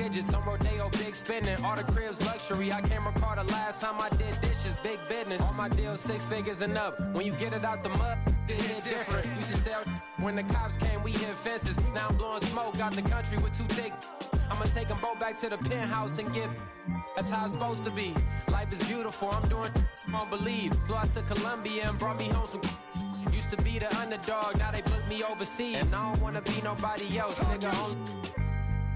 digits. I'm Rodeo, big spending. All the cribs luxury. I can't recall the last time I did dishes. Big business. All my deals 6 figures and up. When you get it out the mud, it hit different. Used to sell when the cops came, we hit fences. Now I'm blowing smoke out the country with 2 thick. I'ma take them both back to the penthouse and get. That's how it's supposed to be. Life is beautiful. I'm doing you won't believe. Flew out to Colombia and brought me home some. Used to be the underdog, now they book me overseas. And I don't wanna be nobody else, nigga.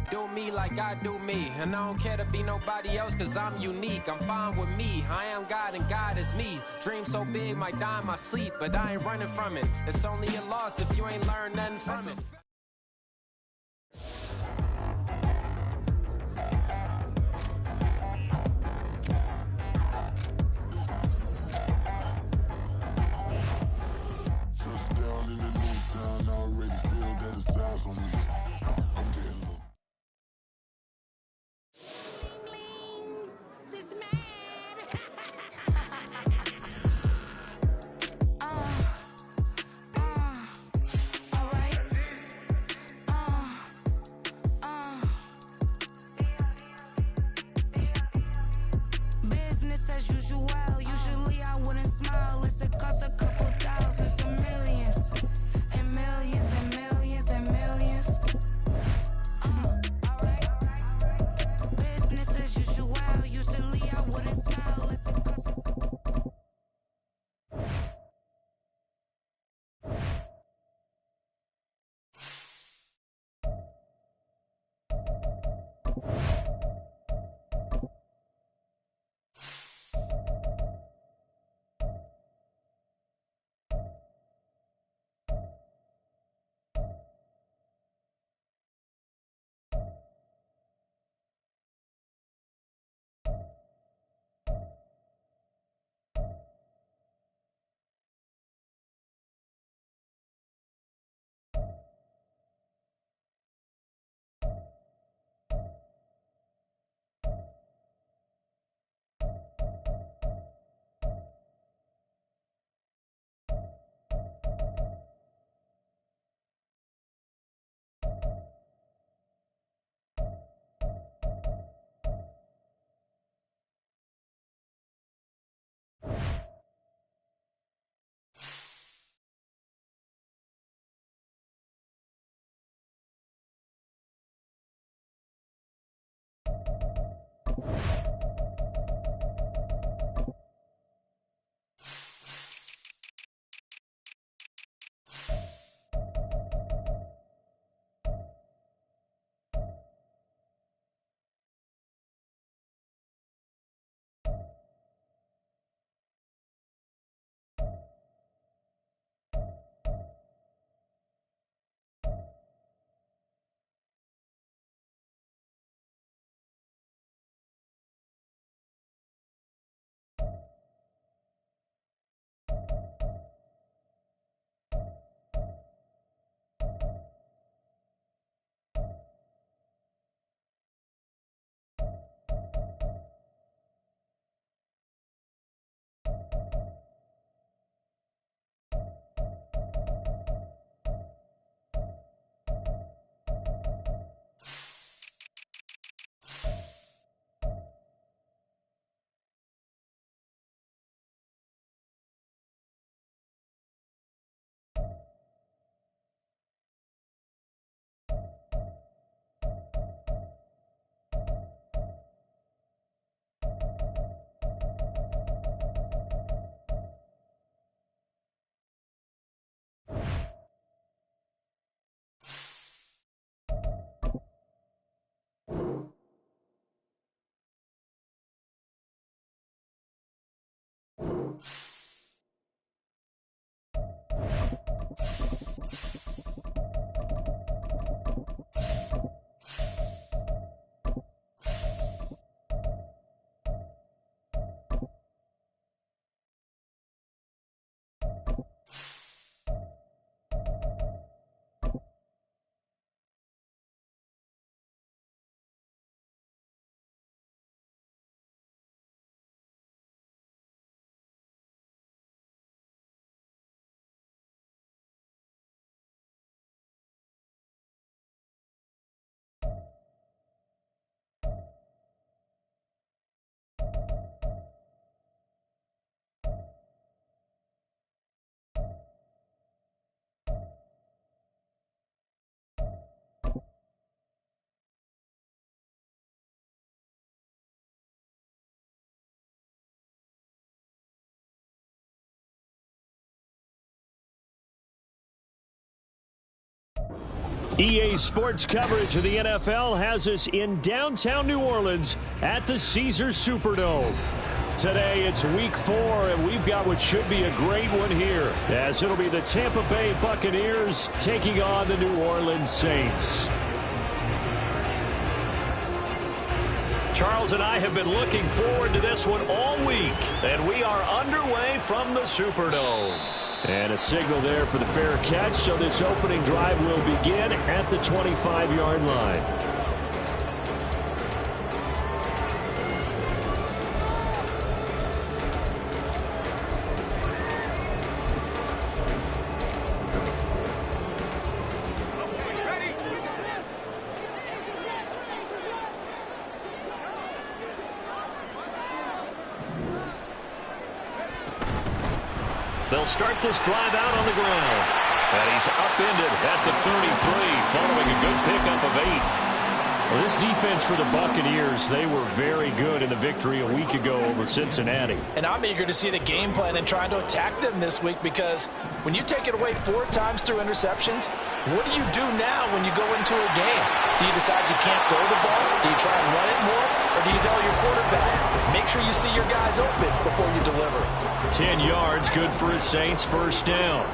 Do me like I do me. And I don't care to be nobody else, cause I'm unique. I'm fine with me. I am God and God is me. Dream so big, might die in my sleep, but I ain't running from it. It's only a loss if you ain't learned nothing from it. Touchdown in the new town, I already feel that it's vibes on me. I'm getting low. EA Sports coverage of the NFL has us in downtown New Orleans at the Caesars Superdome. Today it's week 4, and we've got what should be a great one here, as it'll be the Tampa Bay Buccaneers taking on the New Orleans Saints. Charles and I have been looking forward to this one all week, and we are underway from the Superdome. And a signal there for the fair catch, so this opening drive will begin at the 25-yard line. They'll start this drive out on the ground. And he's upended at the 33, following a good pickup of 8. Well, this defense for the Buccaneers, they were very good in the victory a week ago over Cincinnati. And I'm eager to see the game plan and trying to attack them this week, because when you take it away 4 times through interceptions, what do you do now when you go into a game? Do you decide you can't throw the ball? Do you try and run it more? Or do you tell your quarterback, make sure you see your guys open before you deliver? 10 yards, good for his Saints, first down.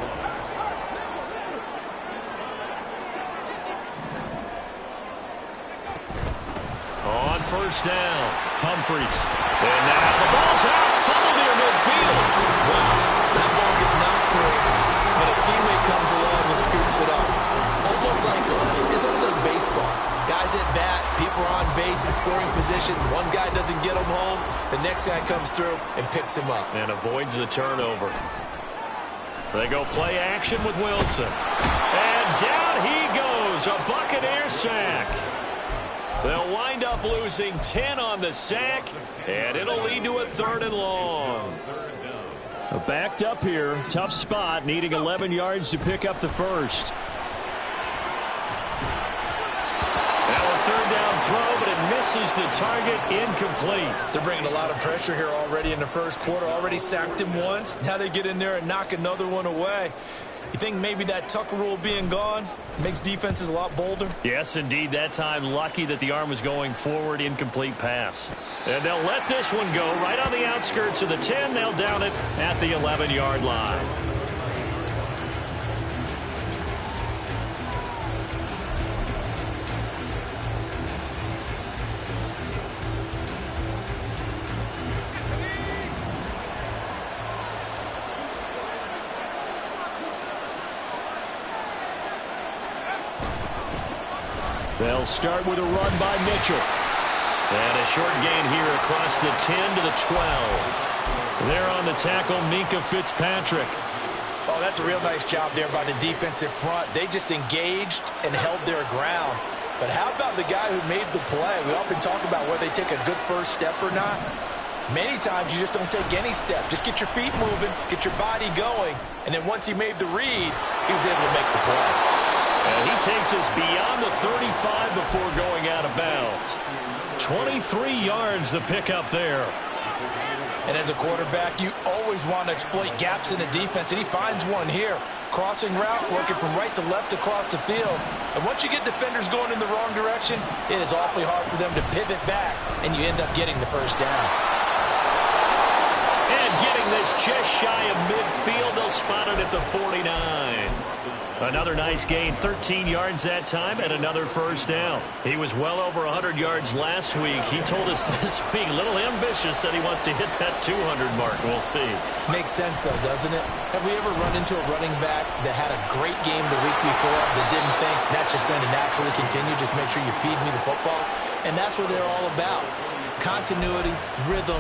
On first down, Humphries. And now the ball's out, funneled near midfield. Wow, that ball gets knocked through, but a teammate comes along and scoops it up. It's almost like baseball. Guys at bat, people are on base in scoring position. One guy doesn't get him home. The next guy comes through and picks him up. And avoids the turnover. They go play action with Wilson. And down he goes, a Buccaneer sack. They'll wind up losing 10 on the sack, and it'll lead to a 3rd and long. Backed up here, tough spot, needing 11 yards to pick up the first. Now a 3rd down throw, but it misses the target, incomplete. They're bringing a lot of pressure here already in the first quarter. Already sacked him once. Now they get in there and knock another one away. You think maybe that Tucker rule being gone makes defenses a lot bolder? Yes, indeed. That time, lucky that the arm was going forward, incomplete pass. And they'll let this one go right on the outskirts of the 10. They'll down it at the 11-yard line. They'll start with a run by Mitchell. And a short gain here across the 10 to the 12. There on the tackle, Minkah Fitzpatrick. Oh, that's a real nice job there by the defensive front. They just engaged and held their ground. But how about the guy who made the play? We often talk about whether they take a good first step or not. Many times you just don't take any step. Just get your feet moving, get your body going. And then once he made the read, he was able to make the play. And he takes us beyond the 35 before going out of bounds. 23 yards the pickup there. And as a quarterback, you always want to exploit gaps in the defense, and he finds one here. Crossing route, working from right to left across the field. And once you get defenders going in the wrong direction, it is awfully hard for them to pivot back, and you end up getting the first down. And getting this just shy of midfield, they'll spot it at the 49. Another nice gain, 13 yards that time, and another first down. He was well over 100 yards last week. He told us this week, a little ambitious, said he wants to hit that 200 mark. We'll see. Makes sense, though, doesn't it? Have we ever run into a running back that had a great game the week before that didn't think that's just going to naturally continue? Just make sure you feed me the football. And that's what they're all about. Continuity, rhythm,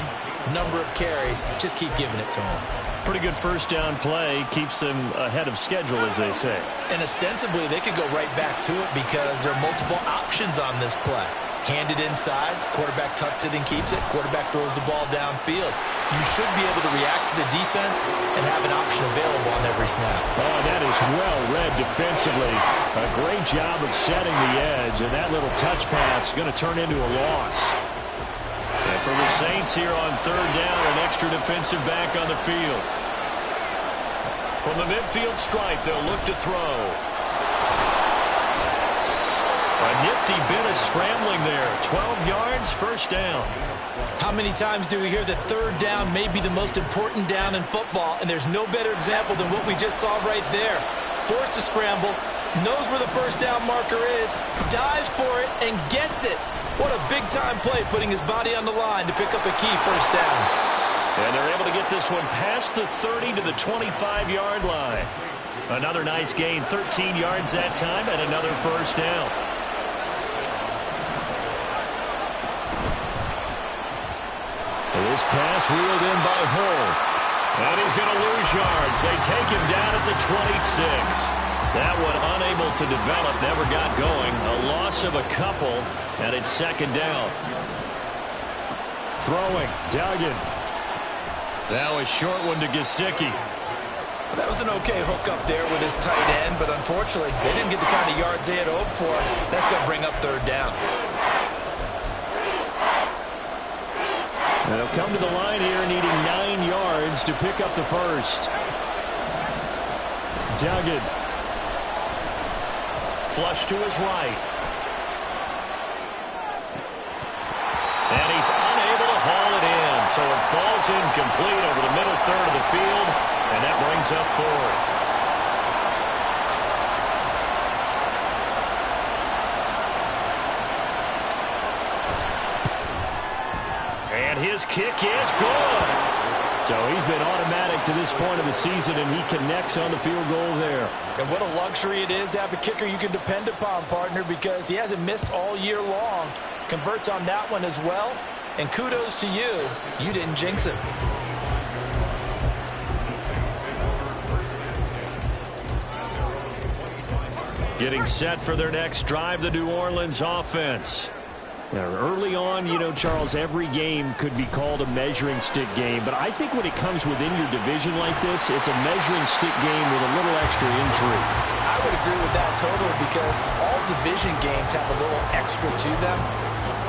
number of carries. Just keep giving it to them. Pretty good first down play. Keeps them ahead of schedule, as they say. And ostensibly, they could go right back to it because there are multiple options on this play. Hand it inside, quarterback tucks it and keeps it, quarterback throws the ball downfield. You should be able to react to the defense and have an option available on every snap. Oh, that is well read defensively. A great job of setting the edge, and that little touch pass is going to turn into a loss. And for the Saints here on third down, an extra defensive back on the field. From the midfield stripe, they'll look to throw. A nifty bit of scrambling there. 12 yards, first down. How many times do we hear that third down may be the most important down in football, and there's no better example than what we just saw right there. Forced to scramble, knows where the first down marker is, dives for it, and gets it. What a big-time play, putting his body on the line to pick up a key first down. And they're able to get this one past the 30 to the 25-yard line. Another nice gain, 13 yards that time, and another first down. This pass reeled in by Hull. And he's going to lose yards. They take him down at the 26. That one unable to develop, never got going. A loss of a couple, and it's second down. Throwing, Duggan. Now a short one to Gesicki. That was an okay hook up there with his tight end, but unfortunately, they didn't get the kind of yards they had hoped for. That's going to bring up third down. They'll come to the line here needing 9 yards to pick up the first. Duggan. Flush to his right. And he's unable to haul it in, so it falls incomplete over the middle third of the field, and that brings up fourth. His kick is good. So he's been automatic to this point of the season, and he connects on the field goal there. And what a luxury it is to have a kicker you can depend upon, partner, because he hasn't missed all year long. Converts on that one as well. And kudos to you. You didn't jinx him. Getting set for their next drive, the New Orleans offense. Now, early on, you know, Charles, every game could be called a measuring stick game. But I think when it comes within your division like this, it's a measuring stick game with a little extra intrigue. I would agree with that totally, because all division games have a little extra to them.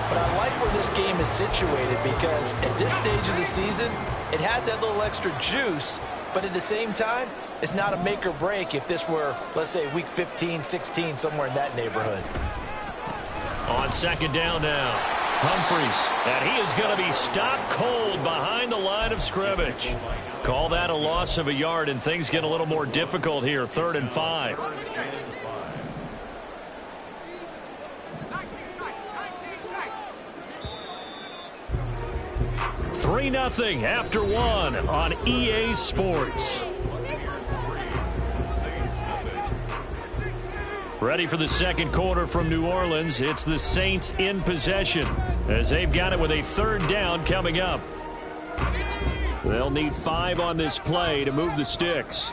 But I like where this game is situated, because at this stage of the season, it has that little extra juice. But at the same time, it's not a make or break if this were, let's say, week 15, 16, somewhere in that neighborhood. On second down now, Humphries, and he is going to be stopped cold behind the line of scrimmage. Call that a loss of a yard, and things get a little more difficult here, 3rd and 5. 3-0 after 1 on EA Sports. Ready for the second quarter from New Orleans. It's the Saints in possession as they've got it with a 3rd down coming up. They'll need 5 on this play to move the sticks.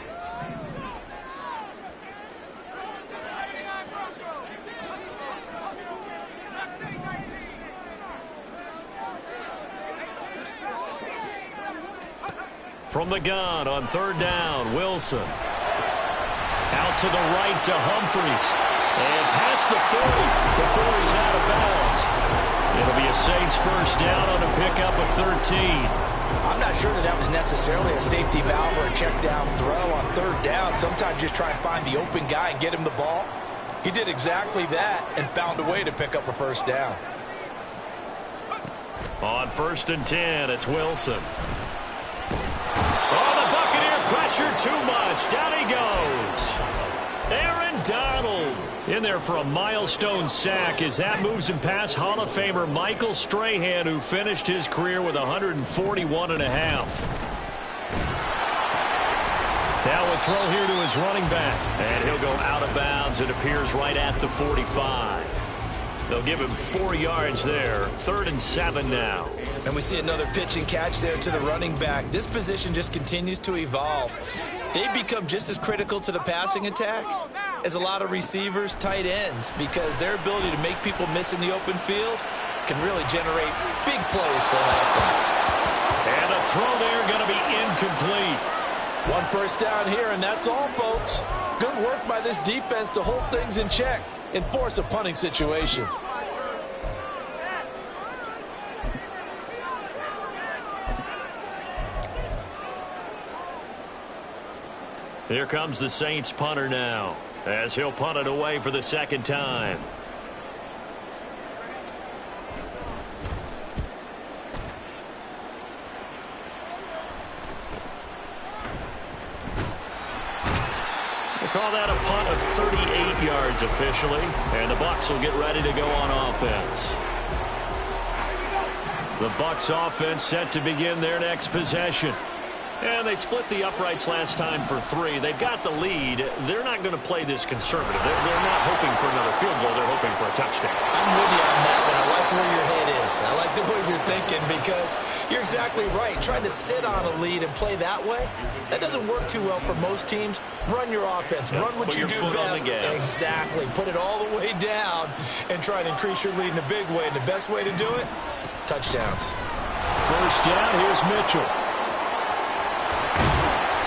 From the gun on 3rd down, Wilson. Out to the right to Humphries. And past the 40 before he's out of bounds. It'll be a Saints first down on a pickup of 13. I'm not sure that was necessarily a safety valve or a check down throw on 3rd down. Sometimes just try and find the open guy and get him the ball. He did exactly that and found a way to pick up a first down. On 1st and 10, it's Wilson. Oh, the Buccaneer pressure too much. Down he goes. Aaron Donald in there for a milestone sack as that moves him past Hall of Famer Michael Strahan, who finished his career with 141.5. Now a throw here to his running back, and he'll go out of bounds. It appears right at the 45. They'll give him 4 yards there. 3rd and 7 now. And we see another pitch and catch there to the running back. This position just continues to evolve. They become just as critical to the passing attack as a lot of receivers, tight ends, because their ability to make people miss in the open field can really generate big plays for an offense. And a throw there going to be incomplete. 1 first down here, and that's all, folks. Good work by this defense to hold things in check and force a punting situation. Here comes the Saints punter now, as he'll punt it away for the 2nd time. Call that a punt of 38 yards officially, and the Bucs will get ready to go on offense. The Bucs offense set to begin their next possession. And they split the uprights last time for 3. They've got the lead. They're not going to play this conservative. They're not hoping for another field goal. They're hoping for a touchdown. I'm with you on that one. I like where your head is. I like the way you're thinking because you're exactly right. Trying to sit on a lead and play that way, that doesn't work too well for most teams. Run your offense. Run what you do best. Exactly. Put it all the way down and try and increase your lead in a big way. And the best way to do it, touchdowns. First down, here's Mitchell.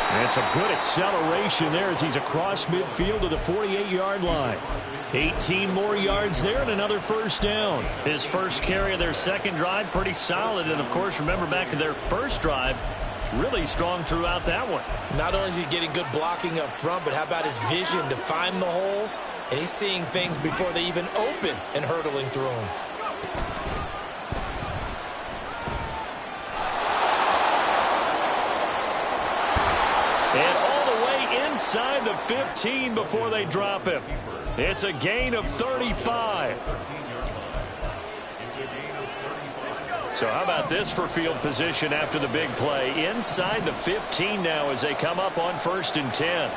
And some good acceleration there as he's across midfield to the 48-yard line. 18 more yards there and another first down. His first carry of their second drive, pretty solid. And, of course, remember back to their first drive, really strong throughout that one. Not only is he getting good blocking up front, but how about his vision to find the holes? And he's seeing things before they even open and hurtling through them. And all the way inside the 15 before they drop him. It's a gain of 35. So how about this for field position after the big play? Inside the 15 now as they come up on 1st and 10.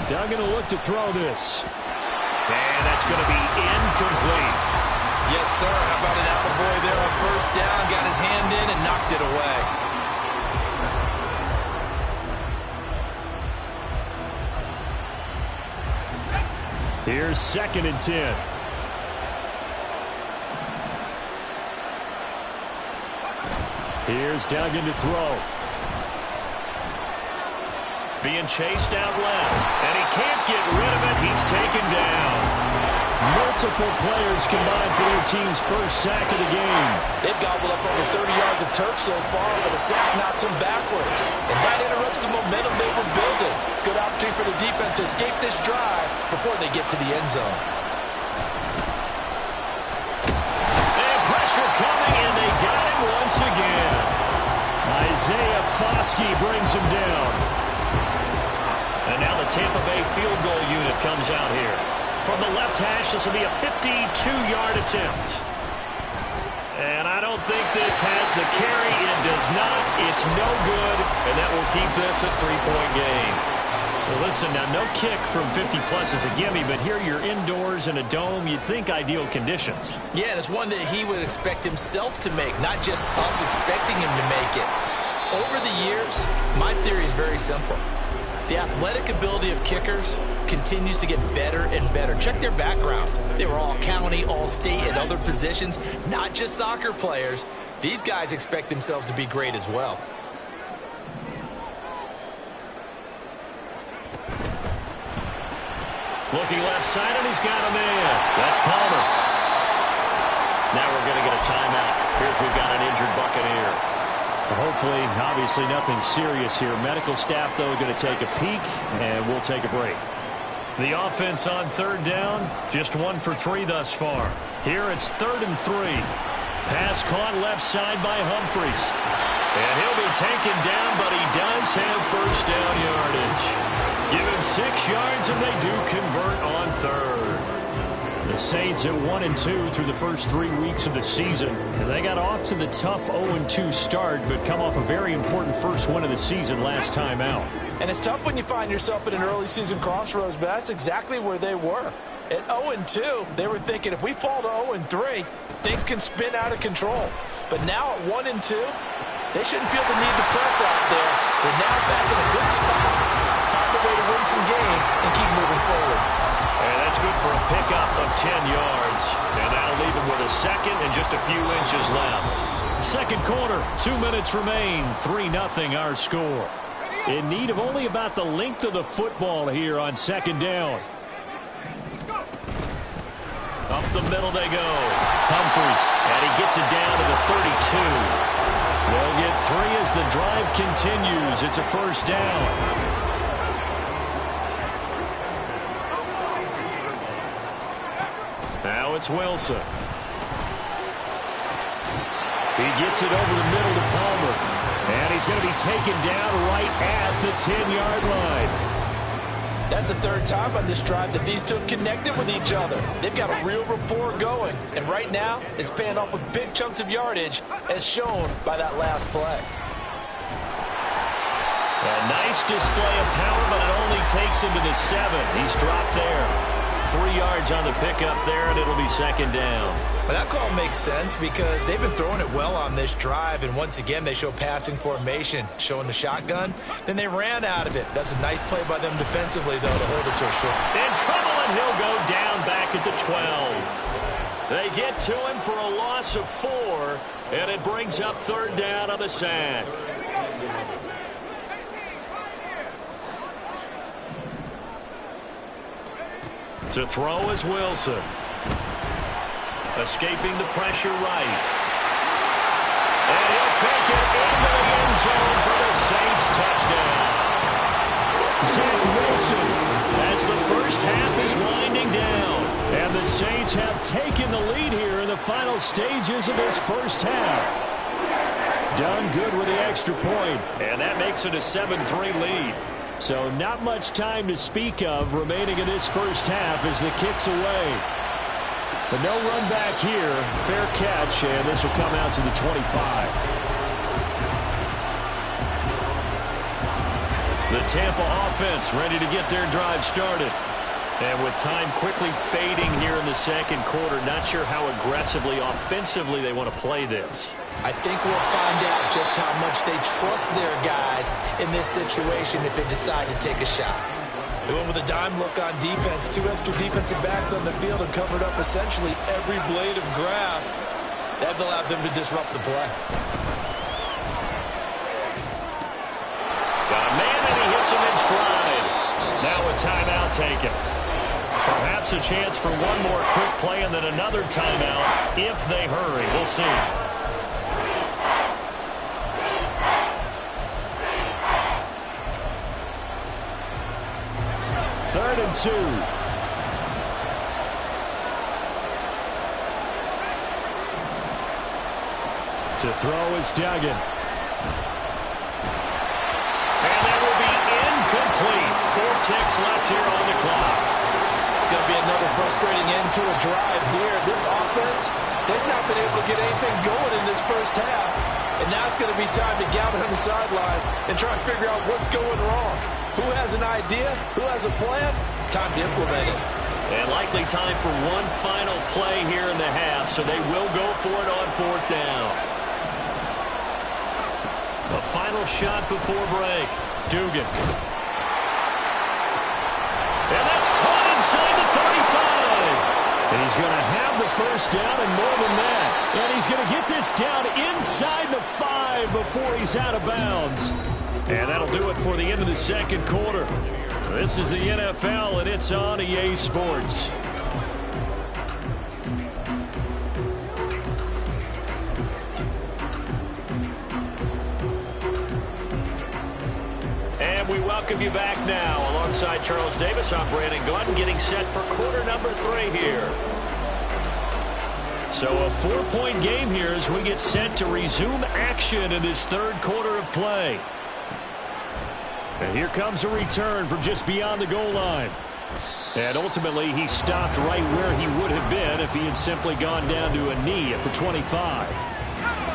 Duggan will look to throw this. And that's going to be incomplete. Yes, sir. How about an attaboy there on first down? Got his hand in and knocked it away. Here's 2nd and 10. Here's Duggan to throw. Being chased out left. And he can't get rid of it. He's taken down. Multiple players combined for their team's first sack of the game. They've gobbled up over 30 yards of turf so far, but a sack knocks them backwards. And that interrupts the momentum they were building. Good opportunity for the defense to escape this drive before they get to the end zone. And pressure coming, and they got him once again. Isaiah Foskey brings him down. And now the Tampa Bay field goal unit comes out here. From the left hash, this will be a 52-yard attempt. And I don't think this has the carry. It does not. It's no good. And that will keep this a 3-point game. Well, listen, now no kick from 50-plus is a gimme, but here you're indoors in a dome. You'd think ideal conditions. Yeah, and it's one that he would expect himself to make, not just us expecting him to make it. Over the years, my theory is very simple. The athletic ability of kickers continues to get better and better. Check their backgrounds. They were all county, all state, and other positions, not just soccer players. These guys expect themselves to be great as well. Looking left side, and he's got a man. That's Palmer. Now we're going to get a timeout. Here's we've got an injured Buccaneer. Hopefully, obviously nothing serious here. Medical staff, though, going to take a peek, and we'll take a break. The offense on 3rd down, just 1 for 3 thus far. Here it's 3rd and 3. Pass caught left side by Humphries. And he'll be taken down, but he does have first down yardage. Give him 6 yards, and they do convert on 3rd. The Saints at 1-2 through the first 3 weeks of the season. And they got off to the tough 0-2 start, but come off a very important first win of the season last time out. And it's tough when you find yourself at an early season crossroads, but that's exactly where they were. At 0-2, they were thinking if we fall to 0-3, things can spin out of control. But now at 1-2, they shouldn't feel the need to press out there. They're now back in a good spot, find a way to win some games, and keep moving forward. And that's good for a pickup of 10 yards. And that'll leave him with a second and just a few inches left. Second quarter, 2 minutes remain. 3-0 our score. In need of only about the length of the football here on 2nd down. Up the middle they go. Humphries, and he gets it down to the 32. They'll get 3 as the drive continues. It's a first down. Now it's Wilson. He gets it over the middle to Palmer. And he's going to be taken down right at the 10-yard line. That's the third time on this drive that these two have connected with each other. They've got a real rapport going. And right now, it's paying off with big chunks of yardage, as shown by that last play. A nice display of power, but it only takes him to the 7. He's dropped there. 3 yards on the pickup there, and it'll be second down. But that call makes sense because they've been throwing it well on this drive, and once again they show passing formation, showing the shotgun. Then they ran out of it. That's a nice play by them defensively, though, to hold it to a short. In trouble, and he'll go down back at the 12. They get to him for a loss of 4, and it brings up third down on the sack. To throw is Wilson. Escaping the pressure right. And he'll take it into the end zone for the Saints touchdown. Zach Wilson, as the first half is winding down. And the Saints have taken the lead here in the final stages of this first half. Done good with the extra point. And that makes it a 7-3 lead. So not much time to speak of remaining in this first half as the kick's away. But no run back here. Fair catch, and this will come out to the 25. The Tampa offense ready to get their drive started. And with time quickly fading here in the second quarter, not sure how aggressively, offensively they want to play this. I think we'll find out just how much they trust their guys in this situation if they decide to take a shot. They went with a dime look on defense. 2 extra defensive backs on the field and covered up essentially every blade of grass. That allowed them to disrupt the play. Got a man, and he hits him in stride. Now a timeout taken. Perhaps a chance for one more quick play and then another timeout if they hurry. We'll see. Third and 2. To throw is Duggan. And that will be incomplete. 4 ticks left here on the clock. It's going to be another frustrating end to a drive here. This offense, they've not been able to get anything going in this first half. And now it's going to be time to gather on the sidelines and try and figure out what's going wrong. Who has an idea? Who has a plan? Time to implement it. And likely time for one final play here in the half, so they will go for it on 4th down. A final shot before break. Dugan. And that's caught inside the 35. And he's going to have the first down and more than that. And he's going to get this down inside the 5 before he's out of bounds. And that'll do it for the end of the second quarter. This is the NFL, and it's on EA Sports. And we welcome you back now. Alongside Charles Davis, I'm Brandon Gordon, getting set for quarter number 3 here. So a 4-point game here as we get set to resume action in this third quarter of play. And here comes a return from just beyond the goal line. And ultimately, he stopped right where he would have been if he had simply gone down to a knee at the 25.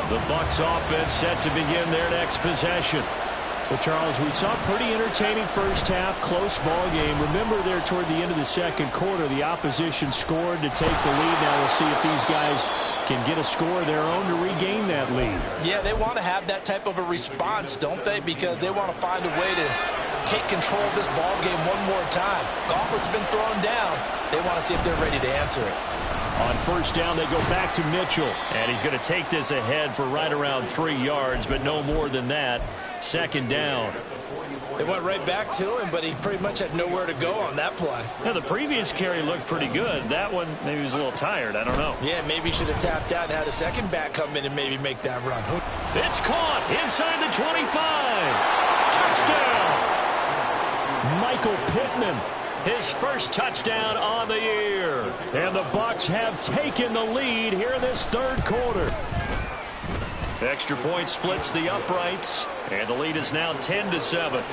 The Bucs offense set to begin their next possession. Well, Charles, we saw a pretty entertaining first half, close ball game. Remember there toward the end of the second quarter, the opposition scored to take the lead. Now we'll see if these guys can get a score of their own to regain that lead. Yeah, they want to have that type of a response, don't they? Because they want to find a way to take control of this ball game one more time. Gauntlet's been thrown down. They want to see if they're ready to answer it. On first down, they go back to Mitchell. And he's going to take this ahead for right around 3 yards, but no more than that. Second down. They went right back to him, but he pretty much had nowhere to go on that play. Yeah, the previous carry looked pretty good. That one, maybe he was a little tired. I don't know. Yeah, maybe he should have tapped out and had a second back come in and maybe make that run. It's caught inside the 25. Touchdown. Michael Pittman, his first touchdown on the year. And the Bucs have taken the lead here in this third quarter. Extra point splits the uprights, and the lead is now 10-7.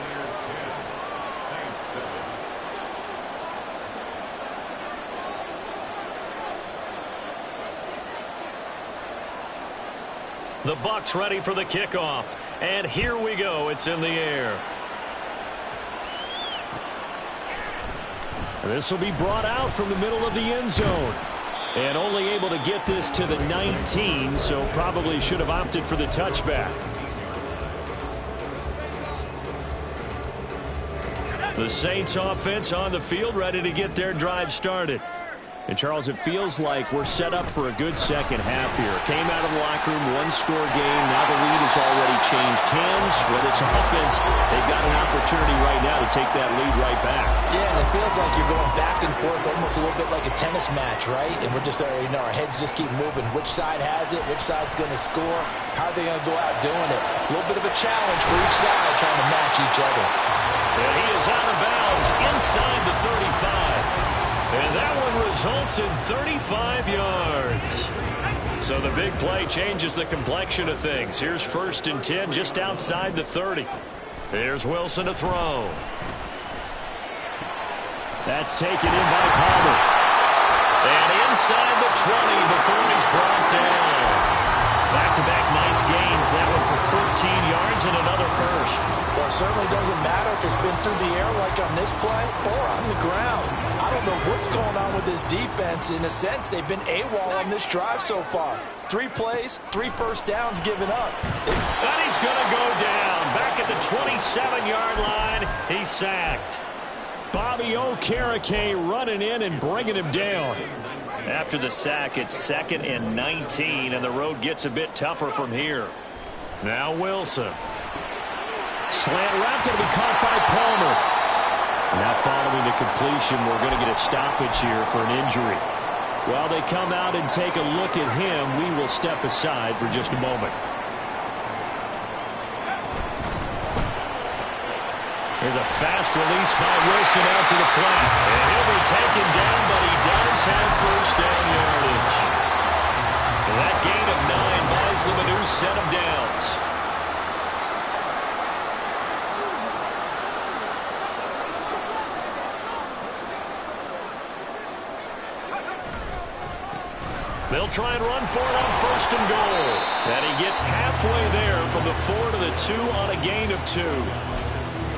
The Bucs ready for the kickoff, and here we go. It's in the air. This will be brought out from the middle of the end zone. And only able to get this to the 19, so probably should have opted for the touchback. The Saints offense on the field, ready to get their drive started. And, Charles, it feels like we're set up for a good second half here. Came out of the locker room, one-score game. Now the lead has already changed hands. With this offense, they've got an opportunity right now to take that lead right back. Yeah, and it feels like you're going back and forth, almost a little bit like a tennis match, right? And we're just, our heads just keep moving. Which side has it? Which side's going to score? How are they going to go out doing it? A little bit of a challenge for each side, trying to match each other. And he is out of bounds inside the 35. And that one results in 35 yards. So the big play changes the complexion of things. Here's 1st and 10 just outside the 30. Here's Wilson to throw. That's taken in by Palmer. And inside the 20 before he's brought down. Back-to-back nice gains. That one for 14 yards and another first. Well, it certainly doesn't matter if it's been through the air like on this play or on the ground. I don't know what's going on with this defense. In a sense, they've been AWOL on this drive so far. 3 plays, 3 first downs given up. And he's going to go down. Back at the 27-yard line, he's sacked. Bobby Okereke running in and bringing him down. After the sack, it's 2nd and 19, and the road gets a bit tougher from here. Now Wilson. Slant route going to be caught by Palmer. Now following the completion, we're going to get a stoppage here for an injury. While they come out and take a look at him, we will step aside for just a moment. There's a fast release by Wilson out to the flat. And he'll be taken down, but he does have first down yardage. And that gain of 9 buys them a new set of downs. They'll try and run for it on 1st and goal. And he gets halfway there from the 4 to the 2 on a gain of 2.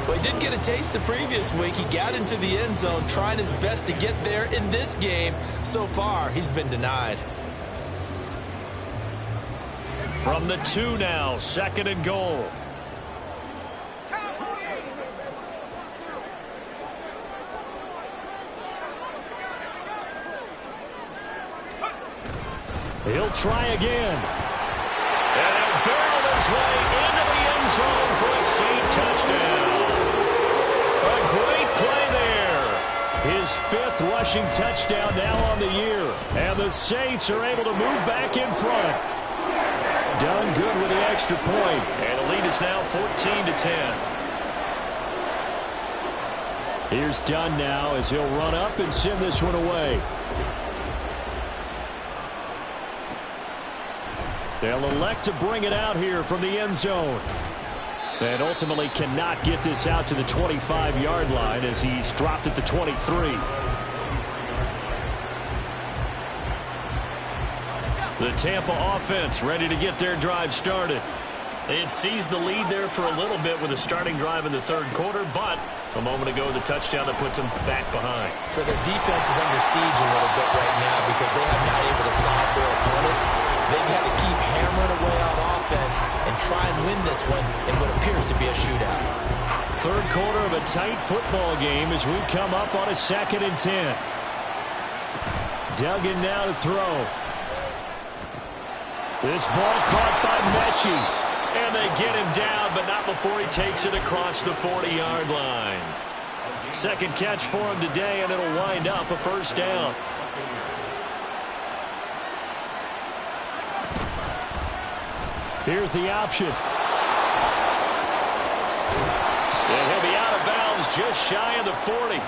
Well, he did get a taste the previous week. He got into the end zone, trying his best to get there in this game. So far, he's been denied. From the 2 now, 2nd and goal. He'll try again. And he'll barrel his way into the end zone for a Saint touchdown. A great play there. His 5th rushing touchdown now on the year. And the Saints are able to move back in front. Done good with the extra point. And the lead is now 14-10. Here's Dunn now as he'll run up and send this one away. They'll elect to bring it out here from the end zone. And ultimately cannot get this out to the 25-yard line as he's dropped at the 23. The Tampa offense ready to get their drive started. It seized the lead there for a little bit with a starting drive in the 3rd quarter, but a moment ago the touchdown that puts them back behind. So their defense is under siege a little bit right now because they have not able to solve their opponents. They've got to keep hammering away on offense and try and win this one in what appears to be a shootout. 3rd quarter of a tight football game as we come up on a 2nd and 10. Duggan now to throw. This ball caught by Mechie. And they get him down, but not before he takes it across the 40-yard line. 2nd catch for him today, and it'll wind up a first down. Here's the option. And he'll be out of bounds just shy of the 40.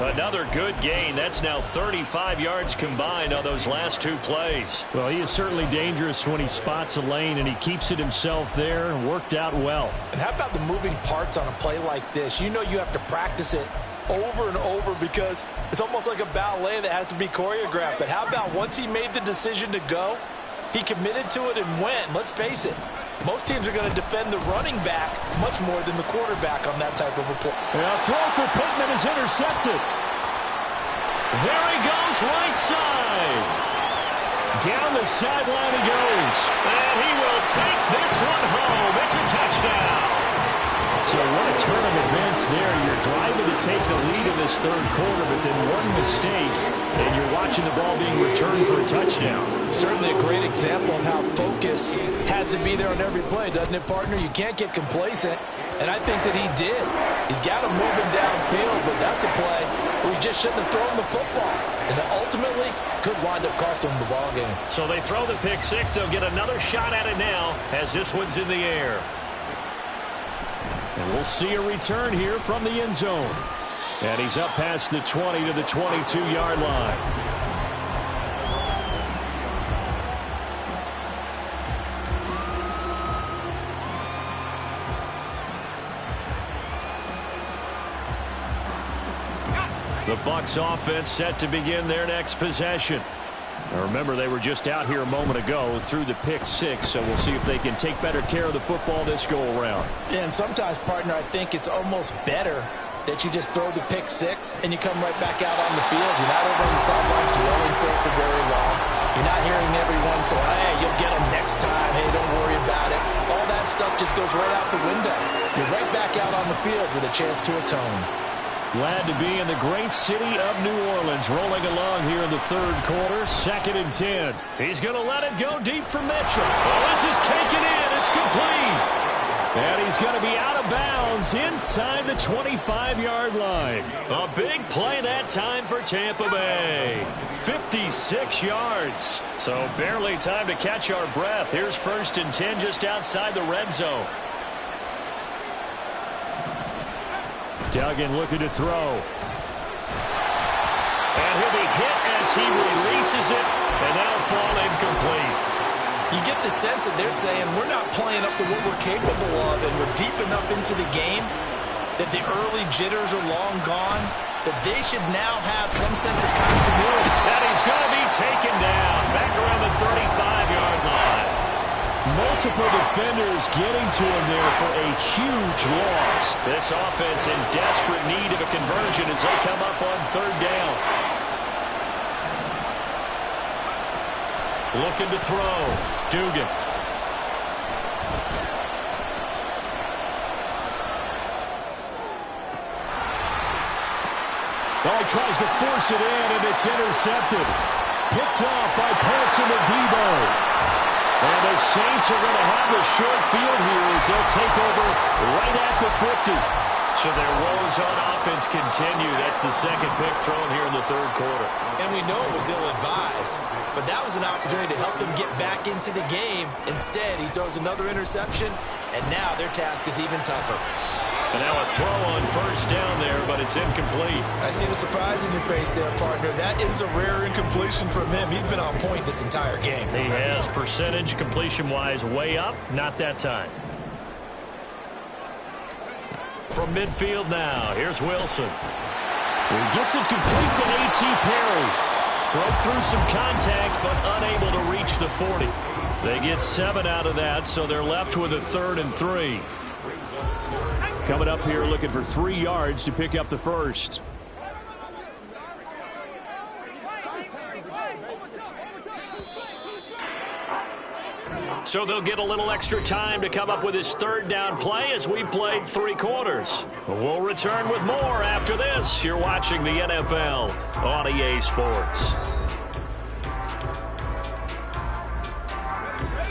Another good gain. That's now 35 yards combined on those last two plays. Well, he is certainly dangerous when he spots a lane, and he keeps it himself there and worked out well. And how about the moving parts on a play like this? You know you have to practice it over and over because it's almost like a ballet that has to be choreographed. But how about once he made the decision to go, he committed to it and went. Let's face it, most teams are going to defend the running back much more than the quarterback on that type of a play. A throw for Pittman is intercepted. There he goes, right side. Down the sideline he goes. And he will take this one home. It's a touchdown. So what a turn of events there. You're driving to take the lead in this third quarter, but then one mistake, and you're watching the ball being returned for a touchdown. Certainly a great example of how focus has to be there on every play, doesn't it, partner? You can't get complacent, and I think that he did. He's got him moving downfield, but that's a play where he just shouldn't have thrown the football. And that ultimately could wind up costing him the ball game. So they throw the pick six. They'll get another shot at it now as this one's in the air. And we'll see a return here from the end zone. And he's up past the 20 to the 22-yard line. The Bucs offense set to begin their next possession. Now remember, they were just out here a moment ago through the pick six, so we'll see if they can take better care of the football this go-around. Yeah, and sometimes, partner, I think it's almost better that you just throw the pick six and you come right back out on the field. You're not over on the sidelines dwelling for very long. You're not hearing everyone say, hey, you'll get them next time. Hey, don't worry about it. All that stuff just goes right out the window. You're right back out on the field with a chance to atone. Glad to be in the great city of New Orleans, rolling along here in the third quarter, 2nd and 10. He's going to let it go deep for Mitchell. Oh, this is taken in. It's complete. And he's going to be out of bounds inside the 25-yard line. A big play that time for Tampa Bay. 56 yards. So barely time to catch our breath. Here's 1st and 10 just outside the red zone. Duggan looking to throw. And he'll be hit as he releases it, and that'll fall incomplete. You get the sense that they're saying we're not playing up to what we're capable of, and we're deep enough into the game that the early jitters are long gone, that they should now have some sense of continuity. And he's going to be taken down back around the 35-yard line. Multiple defenders getting to him there for a huge loss. This offense in desperate need of a conversion as they come up on 3rd down. Looking to throw. Dugan. Well, he tries to force it in, and it's intercepted. Picked off by Paulson Adebo. And the Saints are going to have the short field here as they'll take over right at the 50. So their woes on offense continue. That's the 2nd pick thrown here in the 3rd quarter. And we know it was ill-advised, but that was an opportunity to help them get back into the game. Instead, he throws another interception, and now their task is even tougher. And now a throw on 1st down there, but it's incomplete. I see the surprise in your face there, partner. That is a rare incompletion from him. He's been on point this entire game. He has percentage completion-wise way up. Not that time. From midfield now, here's Wilson. He gets it complete to A.T. Perry. Broke through some contact, but unable to reach the 40. They get 7 out of that, so they're left with a 3rd and 3. Coming up here looking for 3 yards to pick up the first. So they'll get a little extra time to come up with his 3rd down play as we've played 3 quarters. We'll return with more after this. You're watching the NFL on EA Sports.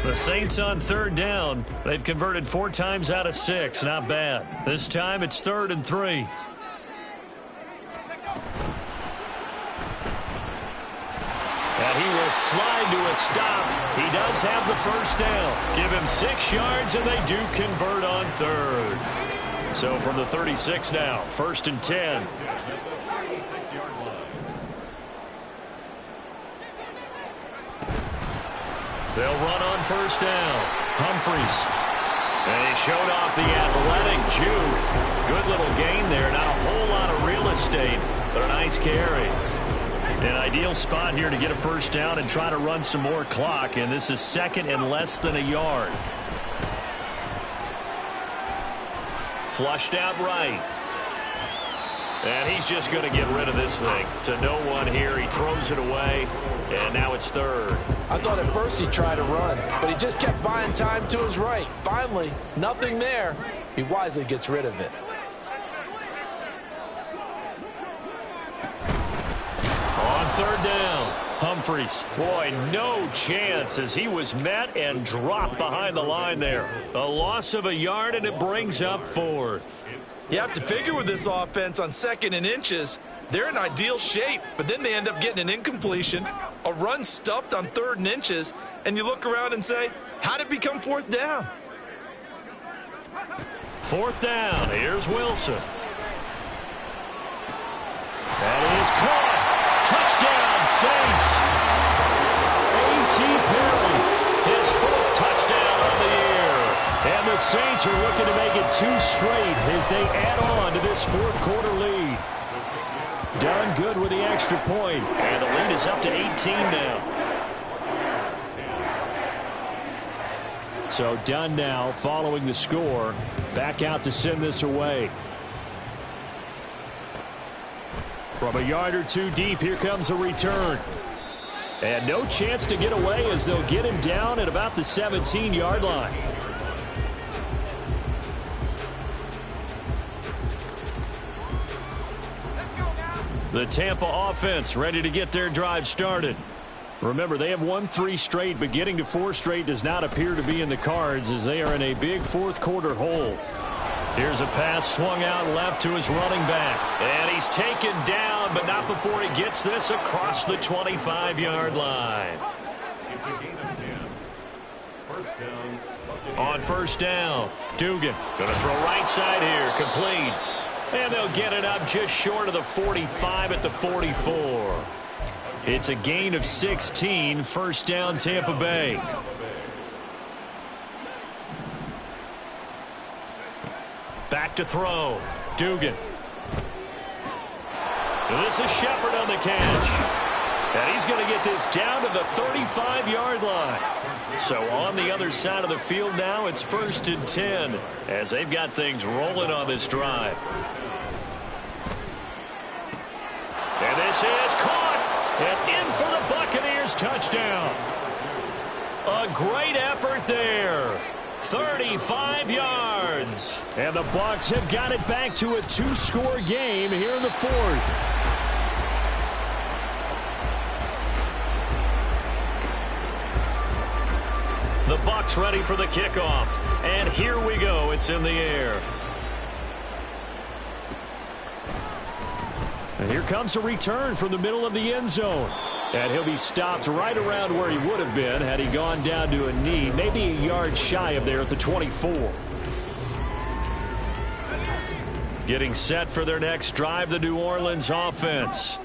The Saints on 3rd down. They've converted 4 times out of 6. Not bad. This time it's 3rd and 3. And he will slide to a stop. He does have the 1st down. Give him 6 yards, and they do convert on 3rd. So from the 36 now, 1st and 10. They'll run on first down. Humphries. And he showed off the athletic juke. Good little gain there. Not a whole lot of real estate, but a nice carry. An ideal spot here to get a first down and try to run some more clock. And this is second and less than a yard. Flushed out right. And he's just going to get rid of this thing. To no one here. He throws it away. And now it's third. I thought at first he'd try to run, but he just kept buying time to his right. Finally, nothing there. He wisely gets rid of it. On third down, Humphries. Boy, no chance as he was met and dropped behind the line there. A loss of a yard, and it brings up fourth. You have to figure with this offense on 2nd and inches, they're in ideal shape, but then they end up getting an incompletion, a run stuffed on 3rd and inches, and you look around and say, how'd it become 4th down? 4th down, here's Wilson. That is caught. Touchdown, Saints. A.T. Perry, his 4th touchdown on the year. And the Saints are looking to make it 2 straight as they add on to this 4th quarter lead. Done good with the extra point. And the lead is up to 18 now. So Dunn now following the score. Back out to send this away. From a yard or 2 deep, here comes a return. And no chance to get away as they'll get him down at about the 17-yard line. The Tampa offense ready to get their drive started. Remember, they have won 3 straight, but getting to 4 straight does not appear to be in the cards as they are in a big 4th quarter hole. Here's a pass swung out left to his running back. And he's taken down, but not before he gets this across the 25-yard line. On first down, Dugan going to throw right side here, complete. And they'll get it up just short of the 45 at the 44. It's a gain of 16, first down Tampa Bay. Back to throw. Dugan. This is Shepard on the catch. And he's going to get this down to the 35-yard line. So on the other side of the field now, it's 1st and 10 as they've got things rolling on this drive. And this is caught. And in for the Buccaneers touchdown. A great effort there. 35 yards. And the Bucs have got it back to a 2-score game here in the 4th. The Bucs ready for the kickoff. And here we go. It's in the air. And here comes a return from the middle of the end zone. And he'll be stopped right around where he would have been had he gone down to a knee, maybe a yard shy of there at the 24. Getting set for their next drive, the New Orleans offense.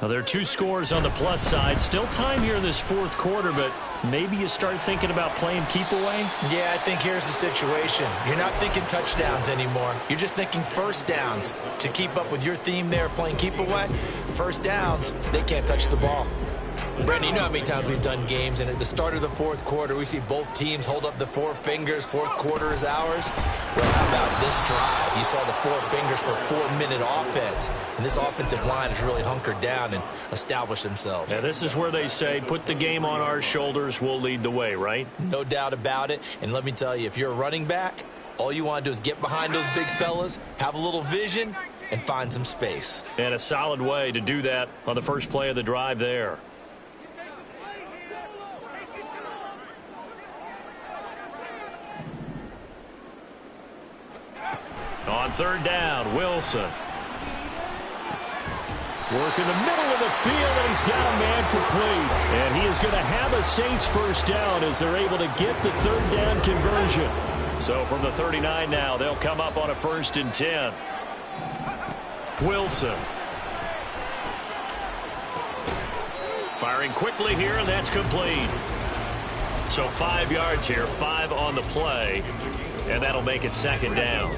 Now, there are 2 scores on the plus side. Still time here in this 4th quarter, but maybe you start thinking about playing keep away? Yeah, I think here's the situation. You're not thinking touchdowns anymore. You're just thinking first downs. To keep up with your theme there, playing keep away, first downs, they can't touch the ball. Brandon, you know how many times we've done games, and at the start of the 4th quarter, we see both teams hold up the 4 fingers, 4th quarter is ours. Well, how about this drive? You saw the 4 fingers for a 4-minute offense, and this offensive line has really hunkered down and established themselves. Yeah, this is where they say, put the game on our shoulders, we'll lead the way, right? No doubt about it, and let me tell you, if you're a running back, all you want to do is get behind those big fellas, have a little vision, and find some space. And a solid way to do that on the first play of the drive there. On third down, Wilson. Work in the middle of the field, and he's got a man complete. And he is going to have a Saints first down as they're able to get the 3rd down conversion. So from the 39 now, they'll come up on a 1st and 10. Wilson. Firing quickly here, and that's complete. So 5 yards here, 5 on the play, and that'll make it second down.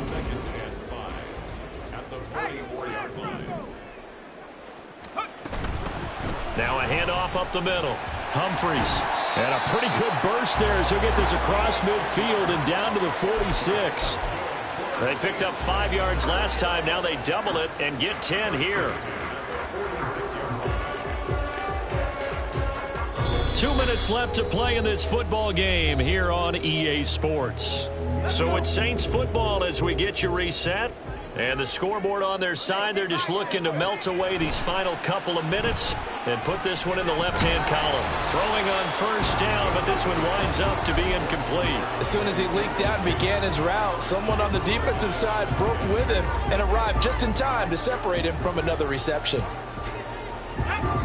Now a handoff up the middle. Humphries. And a pretty good burst there as he'll get this across midfield and down to the 46. They picked up 5 yards last time. Now they double it and get 10 here. 2 minutes left to play in this football game here on EA Sports. So it's Saints football as we get you reset. And the scoreboard on their side, they're just looking to melt away these final couple of minutes and put this one in the left-hand column. Throwing on first down, but this one winds up to be incomplete. As soon as he leaked out and began his route, someone on the defensive side broke with him and arrived just in time to separate him from another reception.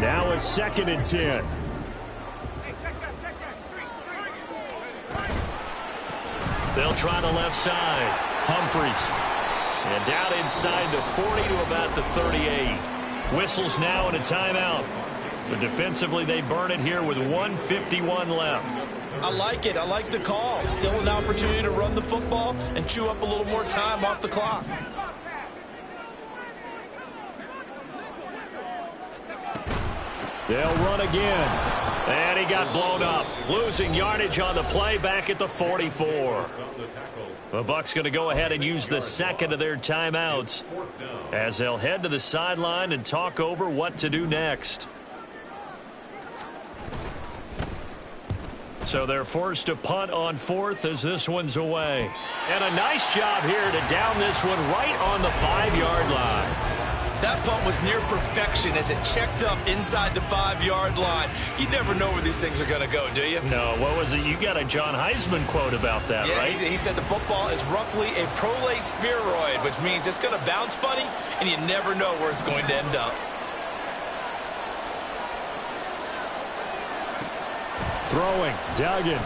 Now a 2nd and 10. They'll try the left side. Humphries. And down inside the 40 to about the 38. Whistles now and a timeout. So defensively they burn it here with 1:51 left. I like it. I like the call. Still an opportunity to run the football and chew up a little more time off the clock. They'll run again. And he got blown up. Losing yardage on the play back at the 44. The Bucs going to go ahead and use the second of their timeouts as they'll head to the sideline and talk over what to do next. So they're forced to punt on 4th as this one's away. And a nice job here to down this one right on the 5-yard line. That punt was near perfection as it checked up inside the 5-yard line. You never know where these things are going to go, do you? No, what was it? You got a John Heisman quote about that, yeah, right? He said the football is roughly a prolate spheroid, which means it's going to bounce funny, and you never know where it's going to end up. Throwing, Duggan.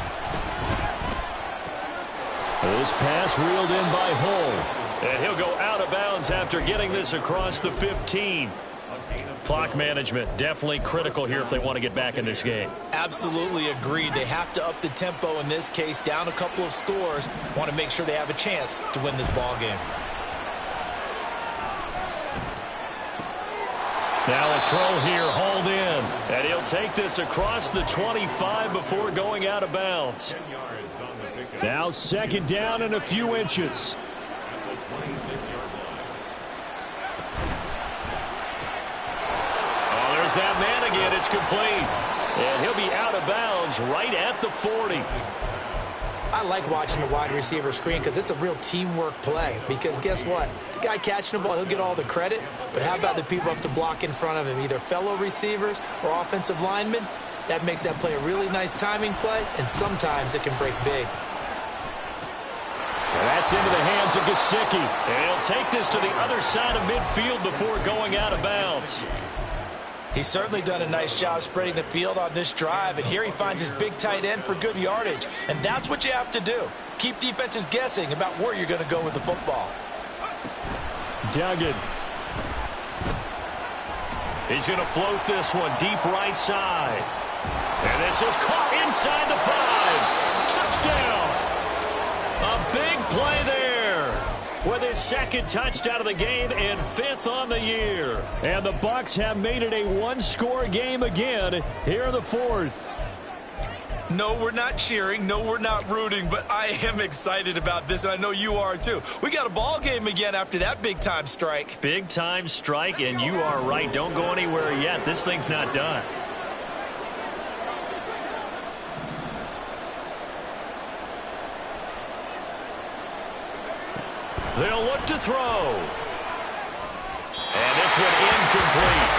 This pass reeled in by Hull. And he'll go out of bounds after getting this across the 15. Clock management definitely critical here if they want to get back in this game. Absolutely agreed. They have to up the tempo in this case, down a couple of scores. Want to make sure they have a chance to win this ball game. Now a throw here, hauled in. And he'll take this across the 25 before going out of bounds. Now 2nd down and a few inches. Oh, there's that man again. It's complete. And he'll be out of bounds right at the 40. I like watching the wide receiver screen because it's a real teamwork play. Because guess what? The guy catching the ball, he'll get all the credit. But how about the people up to block in front of him, either fellow receivers or offensive linemen? That makes that play a really nice timing play, and sometimes it can break big. And that's into the hands of Gesicki. And he'll take this to the other side of midfield before going out of bounds. He's certainly done a nice job spreading the field on this drive, and here he finds his big tight end for good yardage. And that's what you have to do. Keep defenses guessing about where you're going to go with the football. Duggan. He's going to float this one deep right side. And this is caught inside the 5. Touchdown. A big play there with his 2nd touchdown of the game and 5th on the year. And the Bucs have made it a one-score game again here in the 4th. No, we're not cheering. No, we're not rooting, but I am excited about this, and I know you are too. We got a ball game again after that big-time strike. Big-time strike, and you are right. Don't go anywhere yet. This thing's not done. They'll look to throw. And this one incomplete.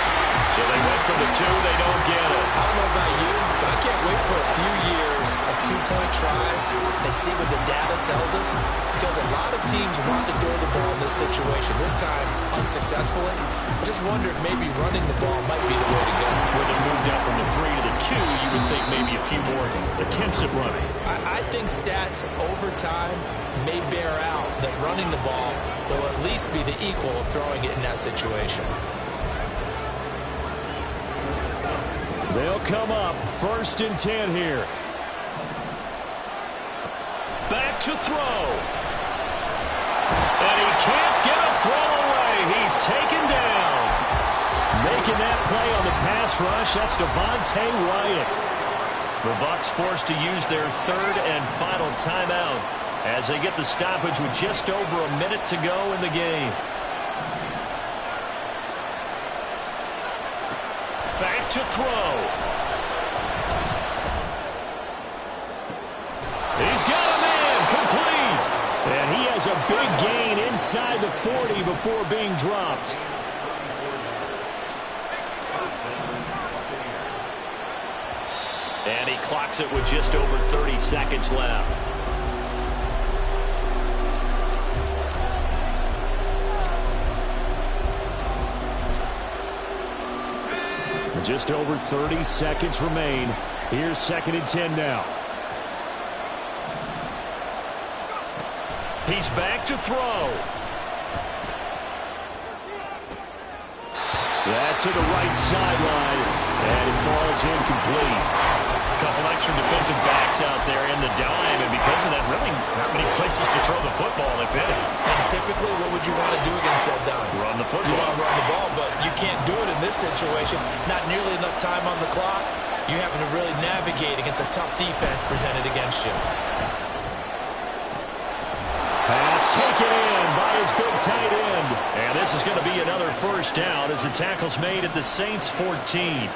So they went for the 2. They don't get it. I don't know about you, but I can't wait for a few years of 2-point tries and see what the data tells us, because a lot of teams want to throw the ball in this situation, this time unsuccessfully. I just wonder if maybe running the ball might be the way to go. With it moved up from the 3 to the 2, you would think maybe a few more attempts at running. I think stats over time may bear out that running the ball will at least be the equal of throwing it in that situation. They'll come up 1st and 10 here. back to throw. And he can't get a throw away. He's taken down. Making that play on the pass rush, that's Devontae Wyatt. The Bucs forced to use their third and final timeout as they get the stoppage with just over a minute to go in the game. Back to throw. He's got a man complete. And he has a big gain inside the 40 before being dropped. And he clocks it with just over 30 seconds left. Just over 30 seconds remain. Here's 2nd and 10 now. He's back to throw. That's to the right sideline, and it falls incomplete. A couple extra defensive backs out there in the dime, and because of that, really not many places to throw the football, if any. And typically, what would you want to do against that dime? Run the football. You want to run the ball, but you can't do it in this situation. Not nearly enough time on the clock. You having to really navigate against a tough defense presented against you. Pass taken in by his big tight end. And this is going to be another first down as the tackle's made at the Saints 14.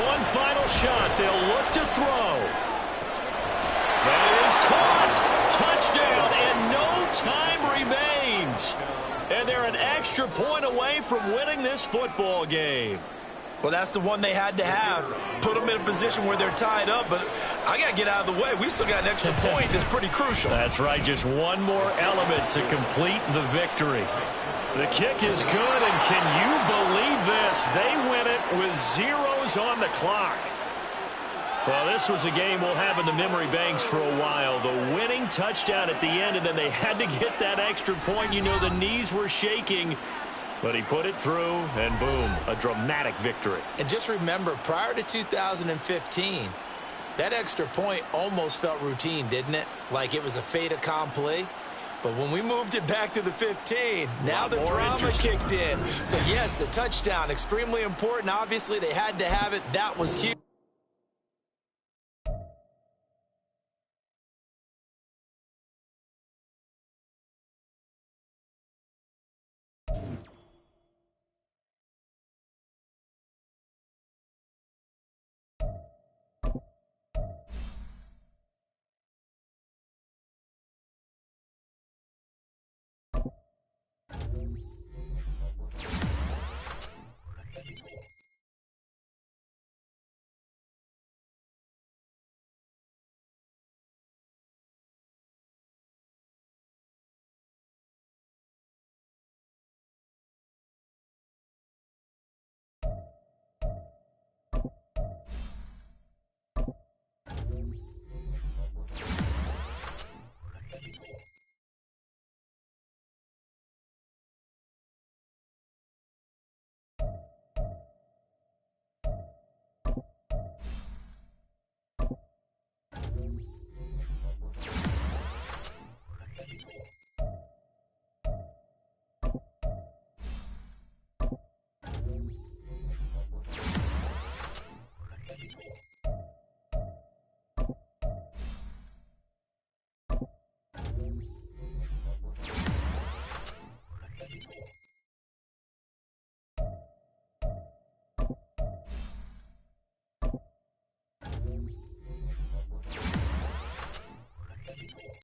One final shot. They'll look to throw. That is caught. Touchdown, and no time remains. And they're an extra point away from winning this football game. Well, that's the one they had to have. Put them in a position where they're tied up, but I got to get out of the way. We still got an extra point that's pretty crucial. That's right, just one more element to complete the victory. The kick is good, and can you believe this? They win it with zeros on the clock. Well, this was a game we'll have in the memory banks for a while. The winning touchdown at the end, and then they had to get that extra point. You know, the knees were shaking. But he put it through, and boom, a dramatic victory. And just remember, prior to 2015, that extra point almost felt routine, didn't it? Like it was a fait accompli. But when we moved it back to the 15, now the drama kicked in. So, yes, the touchdown, extremely important. Obviously, they had to have it. That was huge.